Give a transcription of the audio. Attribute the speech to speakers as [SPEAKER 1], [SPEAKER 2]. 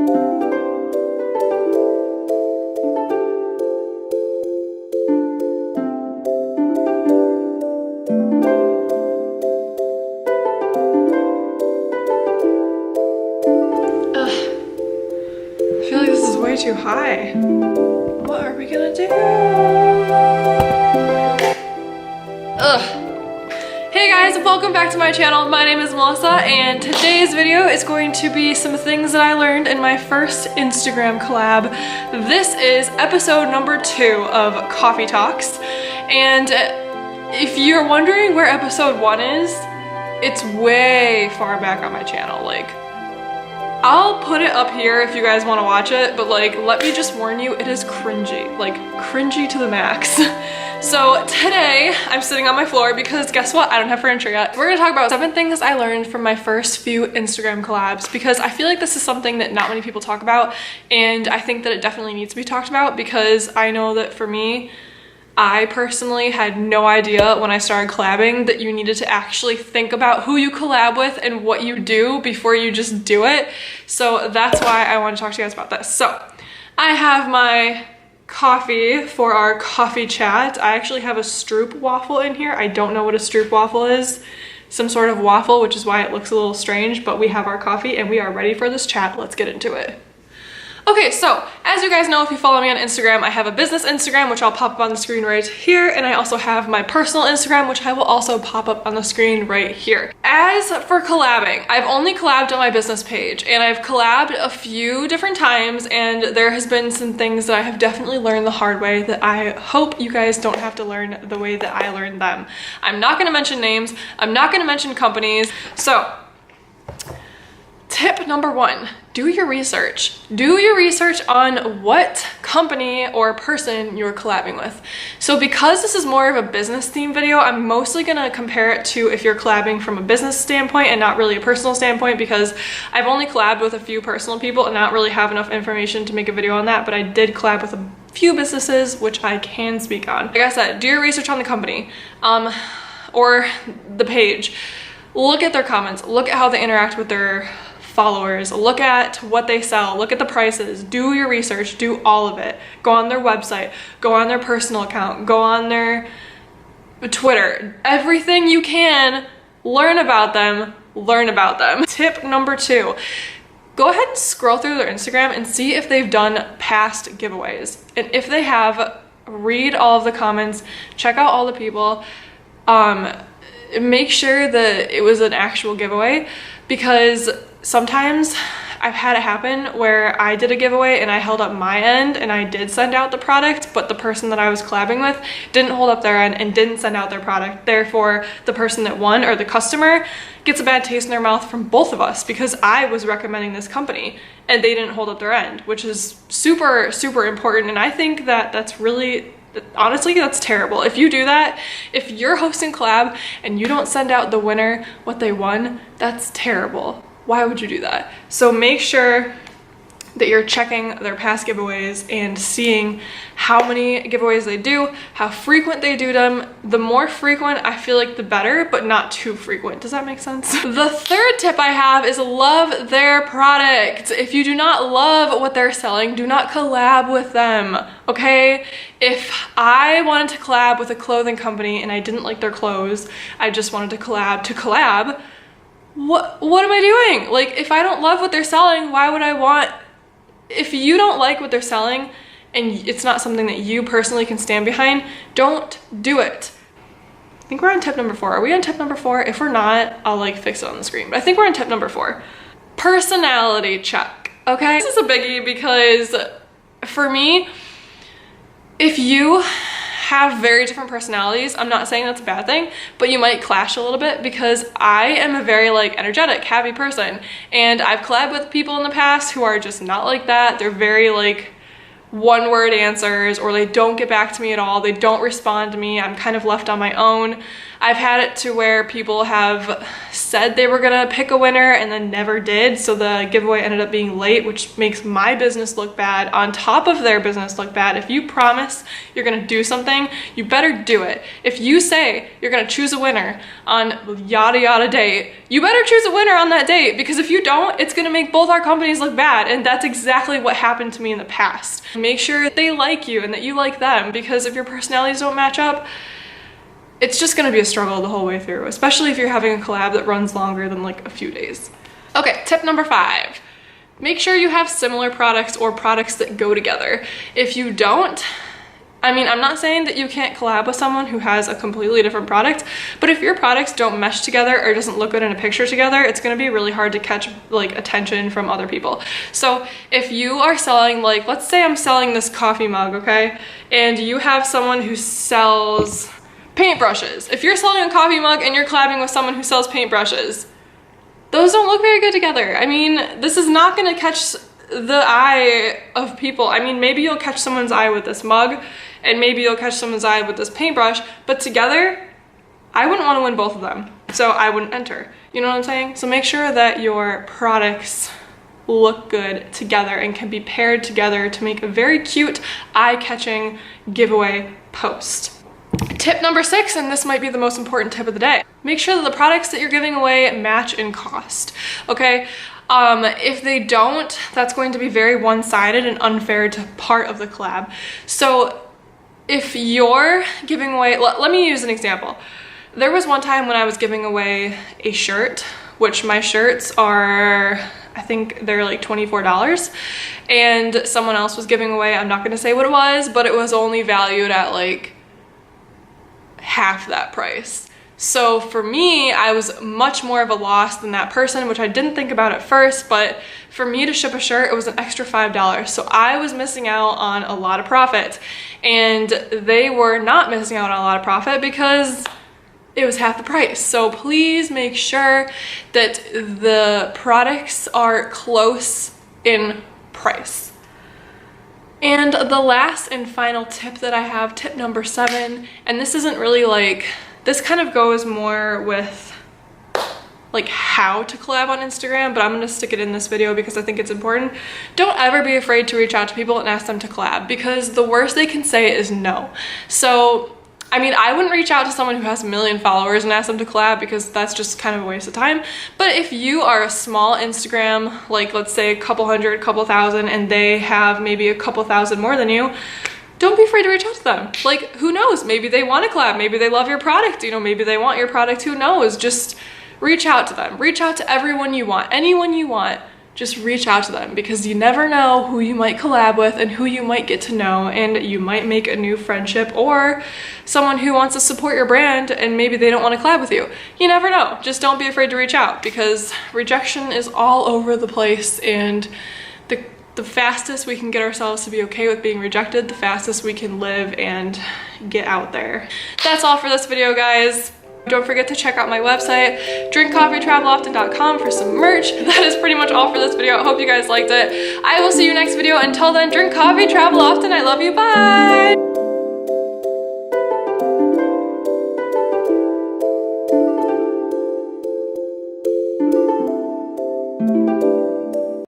[SPEAKER 1] Way too high. What are we gonna do? Ugh. Hey guys, welcome back to my channel. My name is Melissa and today's video is going to be some things that I learned in my first Instagram collab. This is episode number 2 of Coffee Talks. And if you're wondering where episode 1 is, it's way far back on my channel. Like, I'll put it up here if you guys want to watch it, but like, let me just warn you, it is cringy, like cringy to the max. So today I'm sitting on my floor because guess what? I don't have furniture yet. We're gonna talk about 7 things I learned from my first few Instagram collabs because I feel like this is something that not many people talk about, and I think that it definitely needs to be talked about because I know that for me, I personally had no idea when I started collabing that you needed to actually think about who you collab with and what you do before you just do it. So that's why I want to talk to you guys about this. So I have my coffee for our coffee chat. I actually have a stroop waffle in here. I don't know what a stroop waffle is. Some sort of waffle, which is why it looks a little strange, but we have our coffee and we are ready for this chat. Let's get into it. Okay, so as you guys know, if you follow me on Instagram, I have a business Instagram, which I'll pop up on the screen right here, and I also have my personal Instagram, which I will also pop up on the screen right here. As for collabing, I've only collabed on my business page, and I've collabed a few different times, and there has been some things that I have definitely learned the hard way that I hope you guys don't have to learn the way that I learned them. I'm not gonna mention names, I'm not gonna mention companies, so tip number 1, do your research. Do your research on what company or person you're collabing with. So because this is more of a business theme video, I'm mostly gonna compare it to if you're collabing from a business standpoint and not really a personal standpoint, because I've only collabed with a few personal people and not really have enough information to make a video on that, but I did collab with a few businesses, which I can speak on. Like I said, do your research on the company or the page. Look at their comments, look at how they interact with their followers, look at what they sell, look at the prices, do your research, do all of it. Go on their website, go on their personal account, go on their Twitter, everything you can, learn about them, learn about them. Tip number 2, go ahead and scroll through their Instagram and see if they've done past giveaways. And if they have, read all of the comments, check out all the people, make sure that it was an actual giveaway, because sometimes I've had it happen where I did a giveaway and I held up my end and I did send out the product, but the person that I was collabing with didn't hold up their end and didn't send out their product. Therefore, the person that won, or the customer, gets a bad taste in their mouth from both of us because I was recommending this company and they didn't hold up their end, which is super, super important. And I think that that's really, honestly, that's terrible. If you do that, if you're hosting collab and you don't send out the winner what they won, that's terrible. Why would you do that? So make sure that you're checking their past giveaways and seeing how many giveaways they do, how frequent they do them. The more frequent, I feel like the better, but not too frequent. Does that make sense? The third tip I have is love their product. If you do not love what they're selling, do not collab with them, okay? If I wanted to collab with a clothing company and I didn't like their clothes, I just wanted to collab, what am I doing? Like, if I don't love what they're selling, why would I want? If you don't like what they're selling and it's not something that you personally can stand behind, don't do it. I think we're on tip number 4. Are we on tip number 4? If we're not, I'll like fix it on the screen, but I think we're on tip number 4. Personality check, okay? This is a biggie because for me, if you have very different personalities, I'm not saying that's a bad thing, but you might clash a little bit because I am a very like energetic, happy person, and I've collabed with people in the past who are just not like that. They're very like one-word answers, or they don't get back to me at all. They don't respond to me. I'm kind of left on my own. I've had it to where people have said they were gonna pick a winner and then never did, so the giveaway ended up being late, which makes my business look bad on top of their business look bad. If you promise you're gonna do something, you better do it. If you say you're gonna choose a winner on yada yada date, you better choose a winner on that date, because if you don't, it's gonna make both our companies look bad, and that's exactly what happened to me in the past. Make sure they like you and that you like them, because if your personalities don't match up, it's just gonna be a struggle the whole way through, especially if you're having a collab that runs longer than like a few days. Okay, tip number 5. Make sure you have similar products or products that go together. If you don't, I mean, I'm not saying that you can't collab with someone who has a completely different product, but if your products don't mesh together or doesn't look good in a picture together, it's gonna be really hard to catch like attention from other people. So if you are selling, like, let's say I'm selling this coffee mug, okay? And you have someone who sells paintbrushes. If you're selling a coffee mug and you're collabing with someone who sells paintbrushes, those don't look very good together. I mean, this is not gonna catch the eye of people. I mean, maybe you'll catch someone's eye with this mug, and maybe you'll catch someone's eye with this paintbrush, but together, I wouldn't want to win both of them, so I wouldn't enter. You know what I'm saying? So make sure that your products look good together and can be paired together to make a very cute, eye-catching giveaway post. Tip number 6, and this might be the most important tip of the day. Make sure that the products that you're giving away match in cost, okay? If they don't, that's going to be very one-sided and unfair to part of the collab. So if you're giving away, let me use an example. There was one time when I was giving away a shirt, which my shirts are, I think they're like $24, and someone else was giving away, I'm not gonna say what it was, but it was only valued at like half that price. So for me, I was much more of a loss than that person, which I didn't think about at first, but for me to ship a shirt, it was an extra $5. So I was missing out on a lot of profit, and they were not missing out on a lot of profit because it was half the price. So please make sure that the products are close in price. And the last and final tip that I have, tip number 7, and this isn't really like, this kind of goes more with like how to collab on Instagram, but I'm gonna stick it in this video because I think it's important. Don't ever be afraid to reach out to people and ask them to collab, because the worst they can say is no. So, I mean, I wouldn't reach out to someone who has 1 million followers and ask them to collab, because that's just kind of a waste of time. But if you are a small Instagram, like let's say a couple hundred, couple thousand, and they have maybe a couple thousand more than you, don't be afraid to reach out to them. Like, who knows? Maybe they want to collab. Maybe they love your product. You know, maybe they want your product. Who knows? Just reach out to them. Reach out to everyone you want. Anyone you want, just reach out to them, because you never know who you might collab with and who you might get to know, and you might make a new friendship or someone who wants to support your brand and maybe they don't want to collab with you. You never know. Just don't be afraid to reach out, because rejection is all over the place, and the fastest we can get ourselves to be okay with being rejected, the fastest we can live and get out there. That's all for this video, guys. Don't forget to check out my website, drinkcoffeetraveloften.com, for some merch. That is pretty much all for this video. I hope you guys liked it. I will see you next video. Until then, drink coffee, travel often. I love you. Bye.